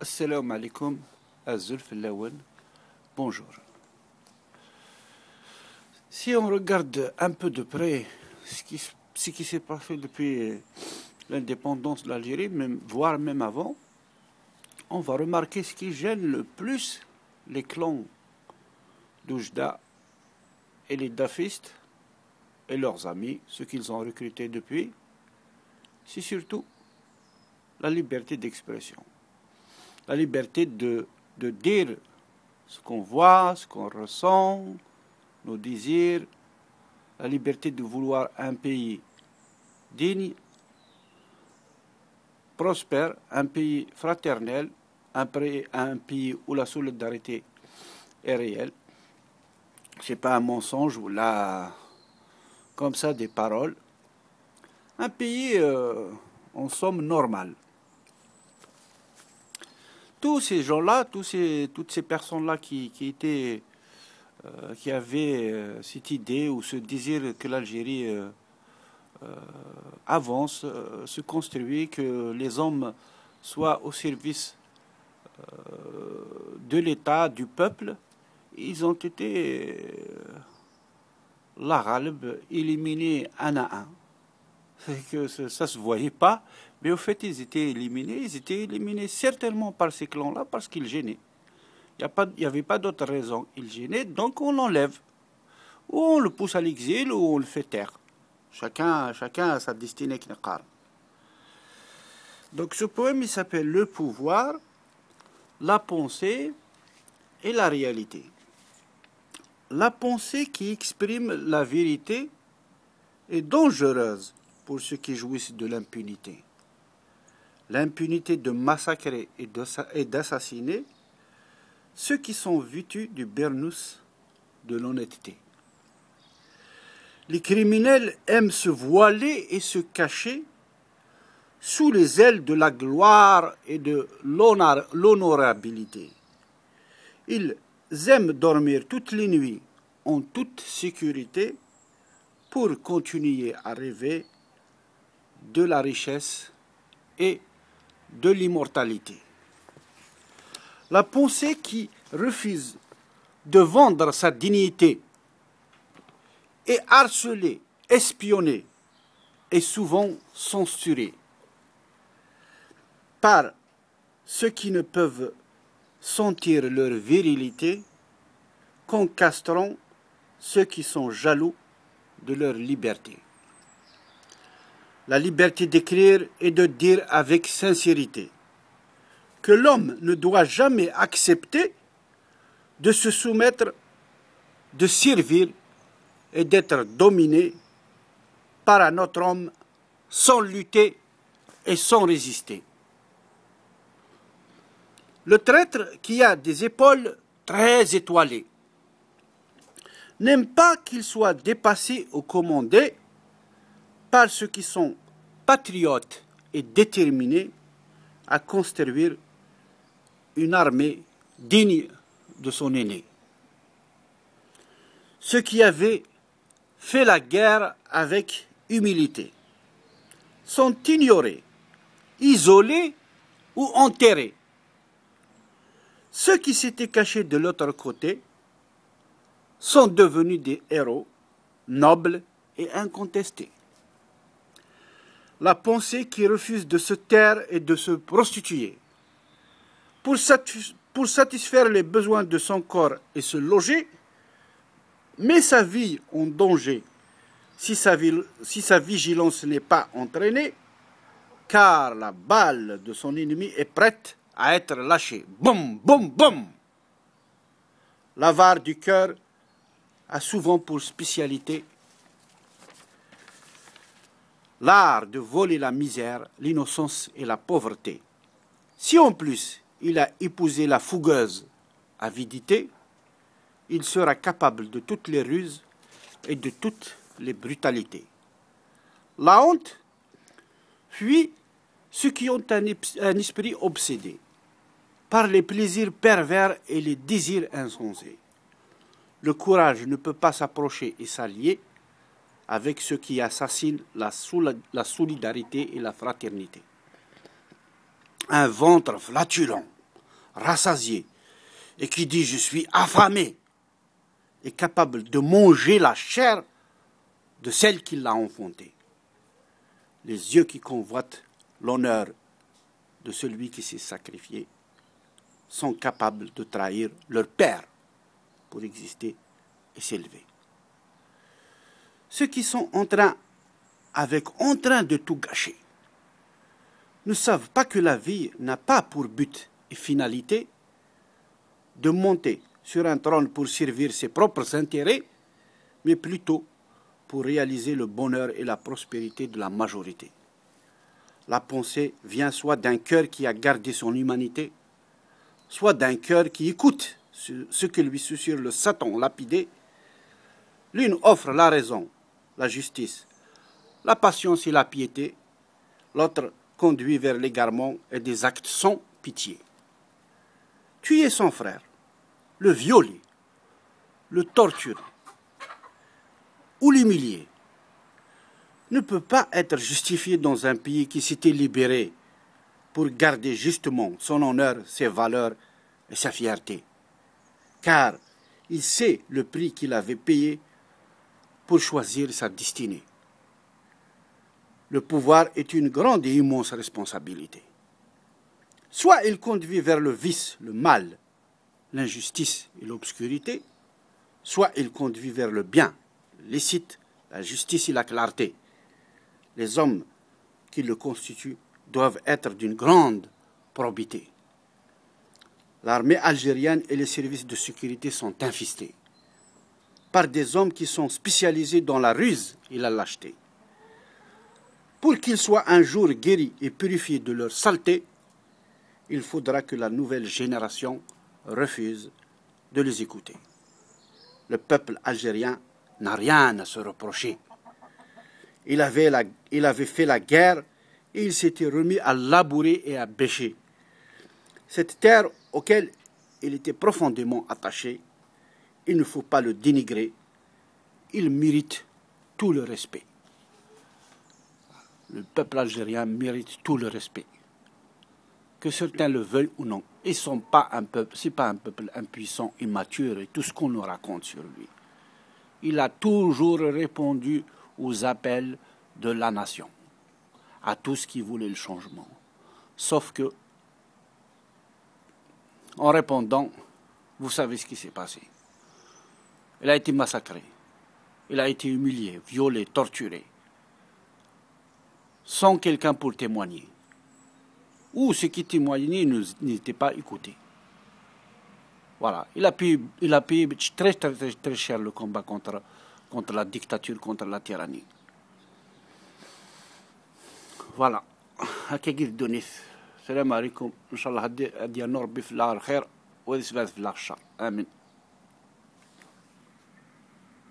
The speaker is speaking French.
Assalamu alaikum, Azulf Lawen, bonjour. Si on regarde un peu de près ce qui s'est passé depuis l'indépendance de l'Algérie, voire même avant, on va remarquer ce qui gêne le plus les clans d'Oujda et les dafistes et leurs amis, ceux qu'ils ont recrutés depuis, c'est surtout la liberté d'expression. La liberté de dire ce qu'on voit, ce qu'on ressent, nos désirs, la liberté de vouloir un pays digne, prospère, un pays fraternel, un pays où la solidarité est réelle. Ce n'est pas un mensonge ou là, comme ça, des paroles. Un pays, en somme, normal. Tous ces gens-là, toutes ces personnes-là qui avaient cette idée ou ce désir que l'Algérie avance, se construit, que les hommes soient au service de l'État, du peuple, ils ont été éliminés un à un. C'est que ça ne se voyait pas, mais au fait, ils étaient éliminés certainement par ces clans-là parce qu'ils gênaient. Il n'y avait pas d'autre raison. Ils gênaient, donc on l'enlève. Ou on le pousse à l'exil, ou on le fait taire. Chacun a sa destinée. Donc ce poème, il s'appelle « Le pouvoir, la pensée et la réalité ». La pensée qui exprime la vérité est dangereuse pour ceux qui jouissent de l'impunité. L'impunité de massacrer et d'assassiner ceux qui sont vêtus du burnous de l'honnêteté. Les criminels aiment se voiler et se cacher sous les ailes de la gloire et de l'honorabilité. Ils aiment dormir toutes les nuits en toute sécurité pour continuer à rêver de la richesse et de l'immortalité. La pensée qui refuse de vendre sa dignité est harcelée, espionnée et souvent censurée par ceux qui ne peuvent sentir leur virilité qu'en castrant ceux qui sont jaloux de leur liberté. La liberté d'écrire et de dire avec sincérité que l'homme ne doit jamais accepter de se soumettre, de servir et d'être dominé par un autre homme sans lutter et sans résister. Le traître qui a des épaules très étoilées n'aime pas qu'il soit dépassé ou commandé par ceux qui sont patriotes et déterminés à construire une armée digne de son aîné. Ceux qui avaient fait la guerre avec humilité sont ignorés, isolés ou enterrés. Ceux qui s'étaient cachés de l'autre côté sont devenus des héros nobles et incontestés. La pensée qui refuse de se taire et de se prostituer pour satisfaire les besoins de son corps et se loger, met sa vie en danger si sa vigilance n'est pas entraînée, car la balle de son ennemi est prête à être lâchée. Boum, boum, boum. L'avare du cœur a souvent pour spécialité l'art de voler la misère, l'innocence et la pauvreté. Si en plus il a épousé la fougueuse avidité, il sera capable de toutes les ruses et de toutes les brutalités. La honte fuit ceux qui ont un esprit obsédé par les plaisirs pervers et les désirs insensés. Le courage ne peut pas s'approcher et s'allier avec ceux qui assassinent la solidarité et la fraternité. Un ventre flatulent rassasié, et qui dit « je suis affamé », est capable de manger la chair de celle qui l'a enfanté. Les yeux qui convoitent l'honneur de celui qui s'est sacrifié sont capables de trahir leur père pour exister et s'élever. Ceux qui sont en train de tout gâcher ne savent pas que la vie n'a pas pour but et finalité de monter sur un trône pour servir ses propres intérêts, mais plutôt pour réaliser le bonheur et la prospérité de la majorité. La pensée vient soit d'un cœur qui a gardé son humanité, soit d'un cœur qui écoute ce que lui susurre le Satan lapidé. L'une offre la raison, la justice, la patience et la piété, l'autre conduit vers l'égarement et des actes sans pitié. Tuer son frère, le violer, le torturer ou l'humilier ne peut pas être justifié dans un pays qui s'était libéré pour garder justement son honneur, ses valeurs et sa fierté. Car il sait le prix qu'il avait payé pour choisir sa destinée. Le pouvoir est une grande et immense responsabilité. Soit il conduit vers le vice, le mal, l'injustice et l'obscurité, soit il conduit vers le bien, le licite, la justice et la clarté. Les hommes qui le constituent doivent être d'une grande probité. L'armée algérienne et les services de sécurité sont infestés par des hommes qui sont spécialisés dans la ruse et la lâcheté. Pour qu'ils soient un jour guéris et purifiés de leur saleté, il faudra que la nouvelle génération refuse de les écouter. Le peuple algérien n'a rien à se reprocher. Il avait fait la guerre et il s'était remis à labourer et à bêcher. Cette terre auquel il était profondément attaché, il ne faut pas le dénigrer, il mérite tout le respect. Le peuple algérien mérite tout le respect. Que certains le veuillent ou non. Ils sont pas un peuple, c'est pas un peuple impuissant, immature et tout ce qu'on nous raconte sur lui. Il a toujours répondu aux appels de la nation, à tous qui voulaient le changement. Sauf que, en répondant, vous savez ce qui s'est passé. Il a été massacré, il a été humilié, violé, torturé, sans quelqu'un pour témoigner. Ou ceux qui témoignaient n'étaient pas écoutés. Voilà, il a payé très, très, très, très cher le combat contre la dictature, contre la tyrannie. Voilà. هكا دونيس السلام عليكم ان شاء الله هدي نور بي في الخير ويثبت في الشر امين